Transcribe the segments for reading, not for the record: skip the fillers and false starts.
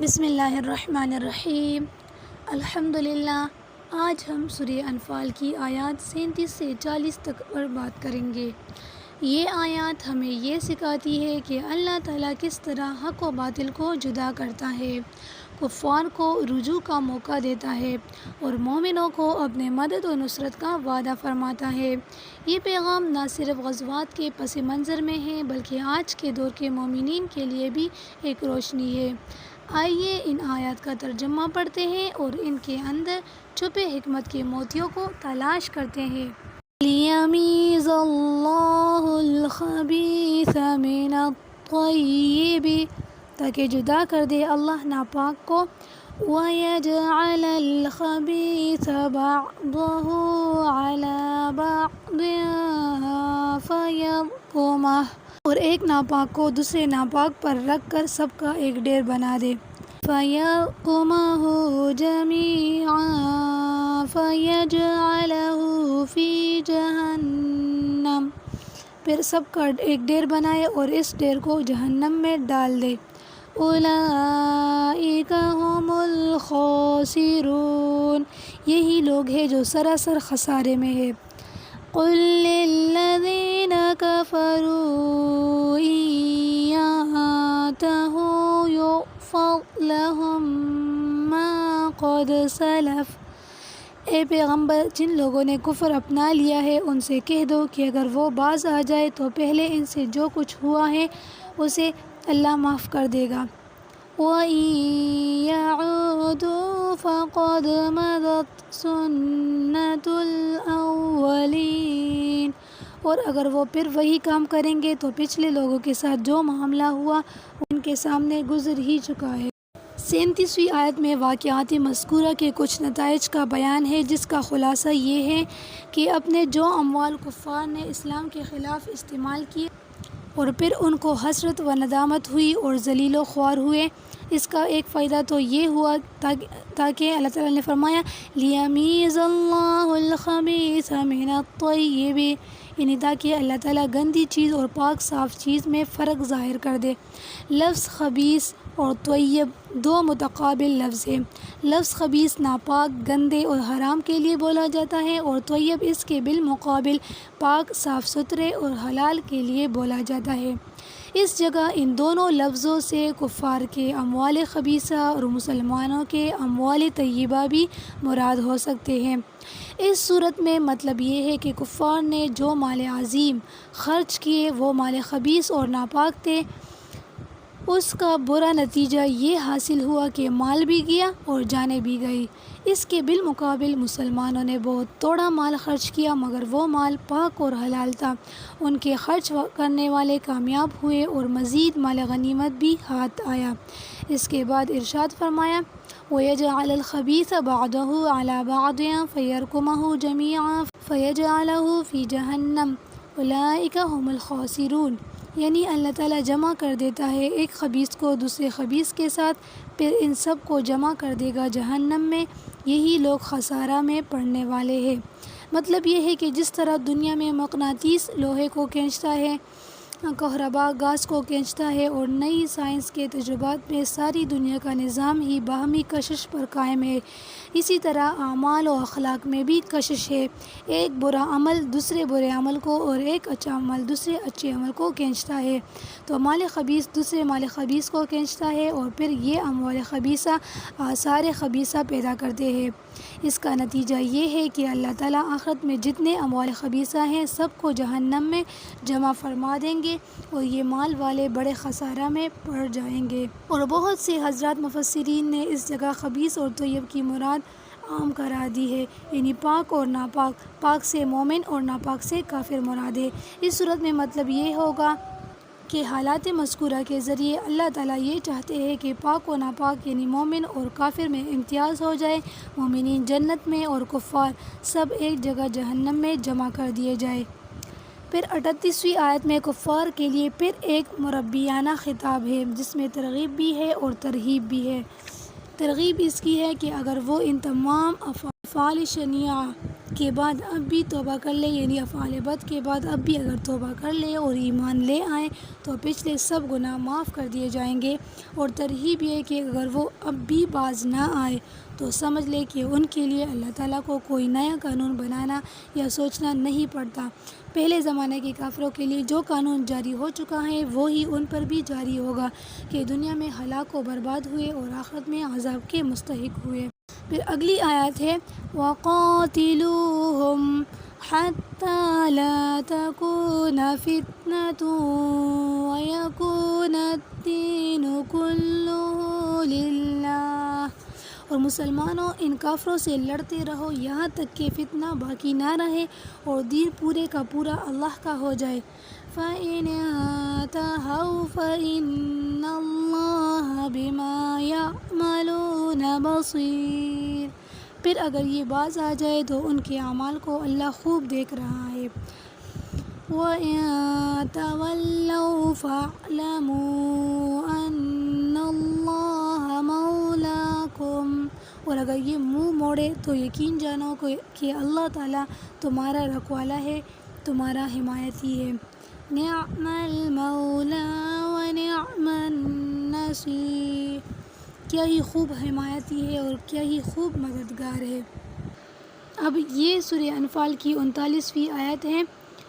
بسم اللہ الرحمن الرحیم۔ الحمدللہ۔ آج ہم سورہ انفال کی آیات 37 سے 40 تک پر بات کریں گے۔ یہ آیات ہمیں یہ سکھاتی ہے کہ اللہ تعالیٰ کس طرح حق و باطل کو جدا کرتا ہے، کفار کو رجوع کا موقع دیتا ہے اور مومنوں کو اپنے مدد و نصرت کا وعدہ فرماتا ہے۔ یہ پیغام نہ صرف غزوات کے پس منظر میں ہے بلکہ آج کے دور کے مومنین کے لیے بھی ایک روشنی ہے۔ آئیے ان آیات کا ترجمہ پڑھتے ہیں اور ان کے اندر چھپے حکمت کے موتیوں کو تلاش کرتے ہیں۔ لِيَمِيزَ اللَّهُ الْخَبِيثَ مِنَ الطَّيِّبِ، تاکہ جدا کر دے اللہ ناپاک کو، وَيَجْعَلَ الْخَبِيثَ بَعْضَهُ عَلَى بَعْضٍ فَيَرْكُمَهُ، اور ایک ناپاک کو دوسرے ناپاک پر رکھ کر سب کا ایک ڈھیر بنا دے۔ فَيَرْكُمَهُ جَمِيعًا فَيَجْعَلَهُ فِي جَهَنَّمَ، پھر سب کا ایک ڈھیر بنائے اور اس ڈھیر کو جہنم میں ڈال دے۔ أُولَئِكَ هُمُ الْخَاسِرُونَ، یہی لوگ ہیں جو سراسر خسارے میں ہے۔ قُل لِّلَّذِينَ كَفَرُوا إِن يَنتَهُوا يُغْفَرْ لَهُم مَّا قَدْ سَلَفَ، اے پیغمبر جن لوگوں نے کفر اپنا لیا ہے ان سے کہہ دو کہ اگر وہ باز آ جائے تو پہلے ان سے جو کچھ ہوا ہے اسے اللہ معاف کر دے گا۔ وَإِن يَعُودُوا فَقَدْ مَضَتْ سُنَّتُ الْأَوَّلِينَ، اور اگر وہ پھر وہی کام کریں گے تو پچھلے لوگوں کے ساتھ جو معاملہ ہوا ان کے سامنے گزر ہی چکا ہے۔ 37ویں آیت میں واقعات مذکورہ کے کچھ نتائج کا بیان ہے، جس کا خلاصہ یہ ہے کہ اپنے جو اموال کفار نے اسلام کے خلاف استعمال کیے اور پھر ان کو حسرت و ندامت ہوئی اور ذلیل و خوار ہوئے، اس کا ایک فائدہ تو یہ ہوا تاکہ اللہ تعالیٰ نے فرمایا لِيَمِيزَ اللَّهُ الْخَبِيثَ مِنَ الطَّيِّبِ، یعنی تاکہ اللہ تعالیٰ گندی چیز اور پاک صاف چیز میں فرق ظاہر کر دے۔ لفظ خبیث اور طیب دو متقابل لفظ ہیں۔ لفظ خبیث ناپاک، گندے اور حرام کے لیے بولا جاتا ہے اور طیب اس کے بالمقابل پاک، صاف ستھرے اور حلال کے لیے بولا جاتا ہے۔ اس جگہ ان دونوں لفظوں سے کفار کے اموال خبیثہ اور مسلمانوں کے اموال طیبہ بھی مراد ہو سکتے ہیں۔ اس صورت میں مطلب یہ ہے کہ کفار نے جو مال عظیم خرچ کیے وہ مال خبیث اور ناپاک تھے، اس کا برا نتیجہ یہ حاصل ہوا کہ مال بھی گیا اور جانیں بھی گئی۔ اس کے بالمقابل مسلمانوں نے بہت تھوڑا مال خرچ کیا مگر وہ مال پاک اور حلال تھا، ان کے خرچ کرنے والے کامیاب ہوئے اور مزید مال غنیمت بھی ہاتھ آیا۔ اس کے بعد ارشاد فرمایا وَيَجْعَلَ الْخَبِيثَ بَعْضَهُ عَلَى بَعْضٍ فَيَرْكُمَهُ جَمِيعًا فَيَجْعَلَهُ فِي جَهَنَّمَ أُولَئِكَ هُمُ الْخَاسِرُونَ، یعنی اللہ تعالیٰ جمع کر دیتا ہے ایک خبیث کو دوسرے خبیث کے ساتھ، پھر ان سب کو جمع کر دے گا جہنم میں، یہی لوگ خسارہ میں پڑنے والے ہیں۔ مطلب یہ ہے کہ جس طرح دنیا میں مقناطیس لوہے کو کھینچتا ہے، کہربا گاز کو کھینچتا ہے اور نئی سائنس کے تجربات میں ساری دنیا کا نظام ہی باہمی کشش پر قائم ہے، اسی طرح اعمال و اخلاق میں بھی کشش ہے۔ ایک برا عمل دوسرے برے عمل کو اور ایک اچھا عمل دوسرے اچھے عمل کو کھینچتا ہے، تو مال خبیث دوسرے مال خبیث کو کھینچتا ہے اور پھر یہ اموال خبیثہ آثار خبیثہ پیدا کرتے ہیں۔ اس کا نتیجہ یہ ہے کہ اللہ تعالیٰ آخرت میں جتنے اموال خبیثہ ہیں سب کو جہنم میں جمع فرما دیں گے اور یہ مال والے بڑے خسارہ میں پڑ جائیں گے۔ اور بہت سے حضرات مفسرین نے اس جگہ خبیث اور طیب کی مراد عام قرار دی ہے، یعنی پاک اور ناپاک، پاک سے مومن اور ناپاک سے کافر مراد ہے۔ اس صورت میں مطلب یہ ہوگا کہ حالات مذکورہ کے ذریعے اللہ تعالیٰ یہ چاہتے ہیں کہ پاک و ناپاک یعنی مومن اور کافر میں امتیاز ہو جائے، مومنین جنت میں اور کفار سب ایک جگہ جہنم میں جمع کر دیے جائے۔ پھر 38ویں آیت میں کفار کے لیے پھر ایک مربیانہ خطاب ہے جس میں ترغیب بھی ہے اور ترہیب بھی ہے۔ ترغیب اس کی ہے کہ اگر وہ ان تمام افعال شنیعہ بد کے بعد اب بھی توبہ کر لے، یعنی افعال بد کے بعد اب بھی اگر توبہ کر لے اور ایمان لے آئیں تو پچھلے سب گناہ معاف کر دیے جائیں گے۔ اور ترغیب یہ کہ اگر وہ اب بھی باز نہ آئے تو سمجھ لے کہ ان کے لیے اللہ تعالیٰ کو کوئی نیا قانون بنانا یا سوچنا نہیں پڑتا۔ پہلے زمانے کے کافروں کے لیے جو قانون جاری ہو چکا ہے وہی ان پر بھی جاری ہوگا کہ دنیا میں ہلاک و برباد ہوئے اور آخرت میں عذاب کے مستحق ہوئے۔ پھر اگلی آیت ہے وَقَاتِلُوهُمْ حَتَّى لَا تَكُونَ فِتْنَةٌ وَيَكُونَ الدِّينُ كُلُّهُ لِلَّهِ، اور مسلمانوں ان کافروں سے لڑتے رہو یہاں تک کہ فتنہ باقی نہ رہے اور دین پورے کا پورا اللہ کا ہو جائے۔ فَإِنِ انْتَهَوْا فَإِنَّ اللَّهَ بِمَا يَعْمَلُونَ بَصِيرٌ، پھر اگر یہ باز آ جائے تو ان کے اعمال کو اللہ خوب دیکھ رہا ہے۔ وَإِن تَوَلَّوْا فَاعْلَمُوا أَنَّ اللَّهَ مَوْلَاكُمْ، اور اگر یہ منہ موڑے تو یقین جانو کہ اللہ تعالیٰ تمہارا رکھوالا ہے، تمہارا حمایتی ہے۔ نعم المولا ونعم النصیر، کیا ہی خوب حمایتی ہے اور کیا ہی خوب مددگار ہے۔ اب یہ سورہ انفال کی 39ویں آیت ہے۔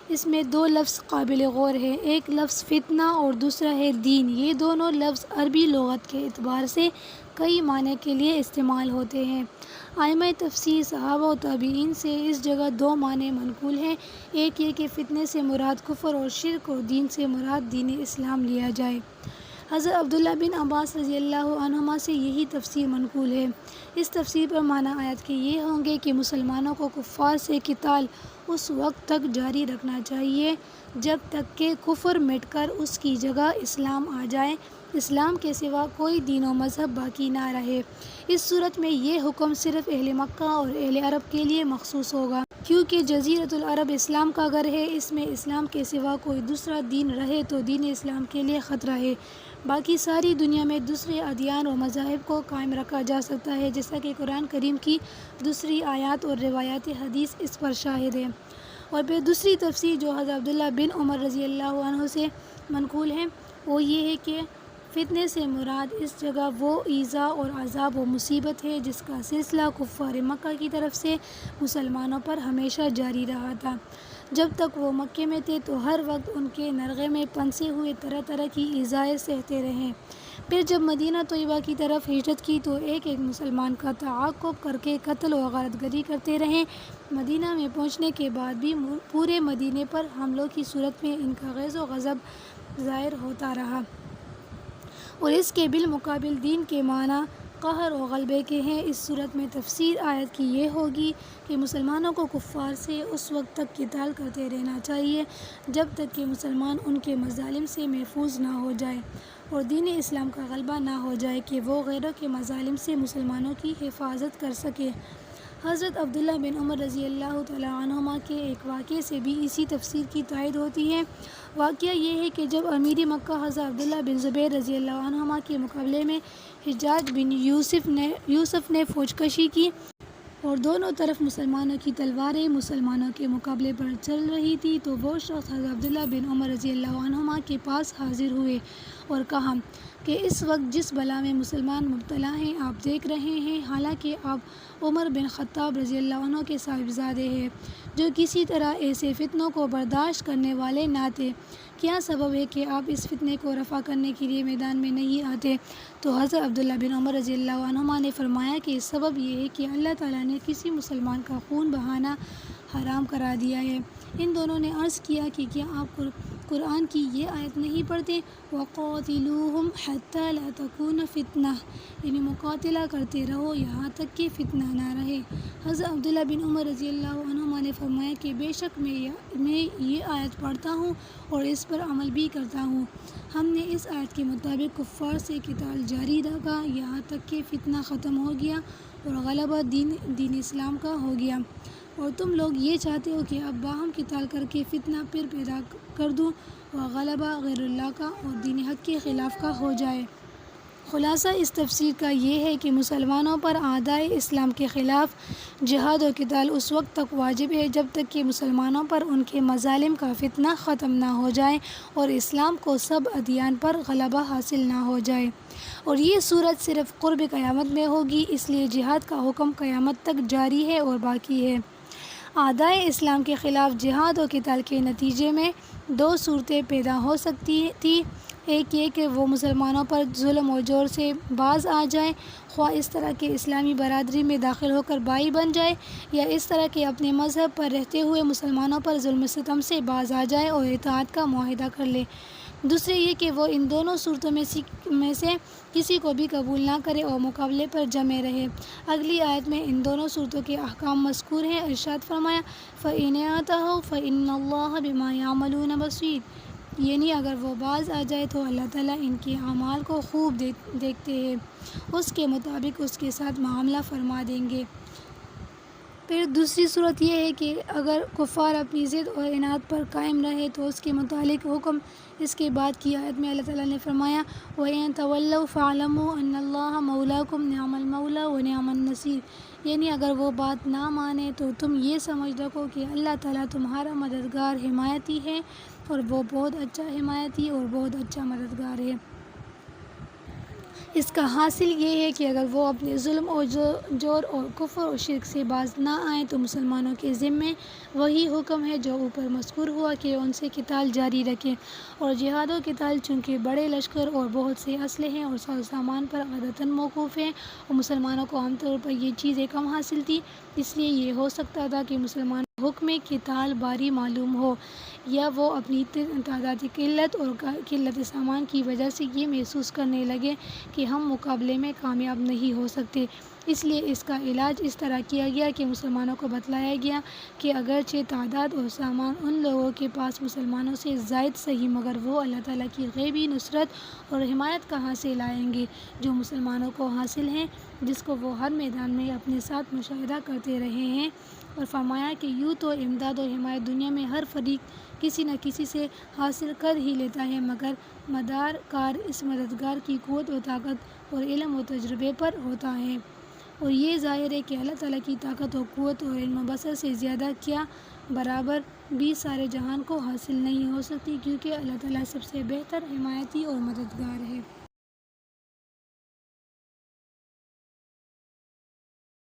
اس میں دو لفظ قابل غور ہے، ایک لفظ فتنہ اور دوسرا ہے دین۔ یہ دونوں لفظ عربی لغت کے اعتبار سے کئی معنی کے لیے استعمال ہوتے ہیں۔ ائمہ تفسیر صحابہ و تابعین سے اس جگہ دو معنی منقول ہیں، ایک یہ کہ فتنے سے مراد کفر اور شرک اور دین سے مراد دین اسلام لیا جائے۔ حضرت عبداللہ بن عباس رضی اللہ عنہما سے یہی تفسیر منقول ہے۔ اس تفسیر پر معنی آیت کے یہ ہوں گے کہ مسلمانوں کو کفار سے قتال اس وقت تک جاری رکھنا چاہیے جب تک کہ کفر مٹ کر اس کی جگہ اسلام آ جائے، اسلام کے سوا کوئی دین و مذہب باقی نہ رہے۔ اس صورت میں یہ حکم صرف اہل مکہ اور اہل عرب کے لیے مخصوص ہوگا، کیونکہ جزیرۃ العرب اسلام کا گھر ہے، اس میں اسلام کے سوا کوئی دوسرا دین رہے تو دین اسلام کے لیے خطرہ ہے۔ باقی ساری دنیا میں دوسرے ادیان و مذاہب کو قائم رکھا جا سکتا ہے، جیسا کہ قرآن کریم کی دوسری آیات اور روایات حدیث اس پر شاہد ہے۔ اور پھر دوسری تفسیر جو حضرت عبداللہ بن عمر رضی اللہ عنہ سے منقول ہے وہ یہ ہے کہ فتنے سے مراد اس جگہ وہ ایذا اور عذاب و مصیبت ہے جس کا سلسلہ کفار مکہ کی طرف سے مسلمانوں پر ہمیشہ جاری رہا تھا۔ جب تک وہ مکے میں تھے تو ہر وقت ان کے نرغے میں پنسے ہوئے طرح طرح کی ایذائیں سہتے رہے۔ پھر جب مدینہ طیبہ کی طرف ہجرت کی تو ایک ایک مسلمان کا تعاقب کر کے قتل و غارت گری کرتے رہے۔ مدینہ میں پہنچنے کے بعد بھی پورے مدینے پر حملوں کی صورت میں ان کا غیظ و غضب ظاہر ہوتا رہا، اور اس کے بالمقابل دین کے معنی قہر و غلبے کے ہیں۔ اس صورت میں تفسیر آیت کی یہ ہوگی کہ مسلمانوں کو کفار سے اس وقت تک قتال کرتے رہنا چاہیے جب تک کہ مسلمان ان کے مظالم سے محفوظ نہ ہو جائے اور دین اسلام کا غلبہ نہ ہو جائے کہ وہ غیروں کے مظالم سے مسلمانوں کی حفاظت کر سکے۔ حضرت عبداللہ بن عمر رضی اللہ تعالی عنہما کے ایک واقعے سے بھی اسی تفسیر کی تائید ہوتی ہے۔ واقعہ یہ ہے کہ جب امیر مکہ حضرت عبداللہ بن زبیر رضی اللہ عنہما کے مقابلے میں حجاج بن یوسف نے فوج کشی کی اور دونوں طرف مسلمانوں کی تلواریں مسلمانوں کے مقابلے پر چل رہی تھی تو وہ شخص حضرت عبداللہ بن عمر رضی اللہ عنہما کے پاس حاضر ہوئے اور کہا کہ اس وقت جس بلا میں مسلمان مبتلا ہیں آپ دیکھ رہے ہیں، حالانکہ آپ عمر بن خطاب رضی اللہ عنہ کے صاحبزادے ہیں جو کسی طرح ایسے فتنوں کو برداشت کرنے والے نہ تھے، کیا سبب ہے کہ آپ اس فتنے کو رفع کرنے کے لیے میدان میں نہیں آتے؟ تو حضرت عبداللہ بن عمر رضی اللہ عنہما نے فرمایا کہ سبب یہ ہے کہ اللہ تعالیٰ نے کسی مسلمان کا خون بہانا حرام کرا دیا ہے۔ ان دونوں نے عرض کیا کہ کیا آپ قرآن کی یہ آیت نہیں پڑھتے وَقَاتِلُوهُمْ حَتَّى لَا تَكُونَ فِتْنَةٌ، یعنی مقاتلہ کرتے رہو یہاں تک کہ فتنہ نہ رہے۔ حضرت عبداللہ بن عمر رضی اللہ عنہما نے فرمایا کہ بے شک میں یہ آیت پڑھتا ہوں اور اس پر عمل بھی کرتا ہوں۔ ہم نے اس آیت کے مطابق کفار سے قتال جاری رکھا یہاں تک کہ فتنہ ختم ہو گیا اور غلبہ دین اسلام کا ہو گیا، اور تم لوگ یہ چاہتے ہو کہ اب باہم قتال کر کے فتنہ پھر پیدا کر دوں اور غلبہ غیر اللہ کا اور دین حق کے خلاف کا ہو جائے۔ خلاصہ اس تفسیر کا یہ ہے کہ مسلمانوں پر اعدائے اسلام کے خلاف جہاد و قتال اس وقت تک واجب ہے جب تک کہ مسلمانوں پر ان کے مظالم کا فتنہ ختم نہ ہو جائے اور اسلام کو سب ادیان پر غلبہ حاصل نہ ہو جائے، اور یہ صورت صرف قرب قیامت میں ہوگی، اس لیے جہاد کا حکم قیامت تک جاری ہے اور باقی ہے۔ اعدائے اسلام کے خلاف جہاد و قتال کے نتیجے میں دو صورتیں پیدا ہو سکتی تھی، ایک یہ کہ وہ مسلمانوں پر ظلم و جور سے باز آ جائیں، خواہ اس طرح کہ اسلامی برادری میں داخل ہو کر بائی بن جائے، یا اس طرح کہ اپنے مذہب پر رہتے ہوئے مسلمانوں پر ظلم و ستم سے باز آ جائے اور اطاعت کا معاہدہ کر لے۔ دوسرے یہ کہ وہ ان دونوں صورتوں میں سے کسی کو بھی قبول نہ کرے اور مقابلے پر جمے رہے۔ اگلی آیت میں ان دونوں صورتوں کے احکام مذکور ہیں۔ ارشاد فرمایا فَإِنْ اعْتَدَوْا فَإِنَّ اللَّهَ بِمَا يَعْمَلُونَ بَصِيرٌ، یعنی اگر وہ باز آ جائے تو اللہ تعالیٰ ان کے اعمال کو خوب دیکھتے ہیں، اس کے مطابق اس کے ساتھ معاملہ فرما دیں گے۔ پھر دوسری صورت یہ ہے کہ اگر کفار اپنی ضد اور عناد پر قائم رہے تو اس کے متعلق حکم اس کے بعد کی آیت میں اللہ تعالیٰ نے فرمایا وَإِن تَوَلَّوْا فَاعْلَمُوا أَنَّ اللَّهَ مَوْلَاكُمْ نِعْمَ الْمَوْلَى وَنِعْمَ النَّصِيرُ، یعنی اگر وہ بات نہ مانے تو تم یہ سمجھ رکھو کہ اللہ تعالیٰ تمہارا مددگار حمایتی ہے، اور وہ بہت اچھا حمایتی اور بہت اچھا مددگار ہے۔ اس کا حاصل یہ ہے کہ اگر وہ اپنے ظلم اور جور اور کفر اور شرک سے باز نہ آئیں تو مسلمانوں کے ذمے وہی حکم ہے جو اوپر مذکور ہوا کہ ان سے قتال جاری رکھیں، اور جہاد و قتال چونکہ بڑے لشکر اور بہت سے اسلحے اور ساز و سامان پر عادتاً موقوف ہیں، اور مسلمانوں کو عام طور پر یہ چیزیں کم حاصل تھی، اس لیے یہ ہو سکتا تھا کہ مسلمان حکم قتال باری معلوم ہو، یا وہ اپنی تعدادی قلت اور قلت سامان کی وجہ سے یہ محسوس کرنے لگے کہ ہم مقابلے میں کامیاب نہیں ہو سکتے۔ اس لیے اس کا علاج اس طرح کیا گیا کہ مسلمانوں کو بتلایا گیا کہ اگرچہ تعداد اور سامان ان لوگوں کے پاس مسلمانوں سے زائد صحیح، مگر وہ اللہ تعالیٰ کی غیبی نصرت اور حمایت کہاں سے لائیں گے جو مسلمانوں کو حاصل ہیں، جس کو وہ ہر میدان میں اپنے ساتھ مشاہدہ کرتے رہے ہیں، اور فرمایا کہ یوں تو امداد اور حمایت دنیا میں ہر فریق کسی نہ کسی سے حاصل کر ہی لیتا ہے، مگر مدار کار اس مددگار کی قوت و طاقت اور علم و تجربے پر ہوتا ہے، اور یہ ظاہر ہے کہ اللہ تعالیٰ کی طاقت و قوت اور علم و بصر سے زیادہ کیا برابر بھی سارے جہان کو حاصل نہیں ہو سکتی، کیونکہ اللہ تعالیٰ سب سے بہتر حمایتی اور مددگار ہے۔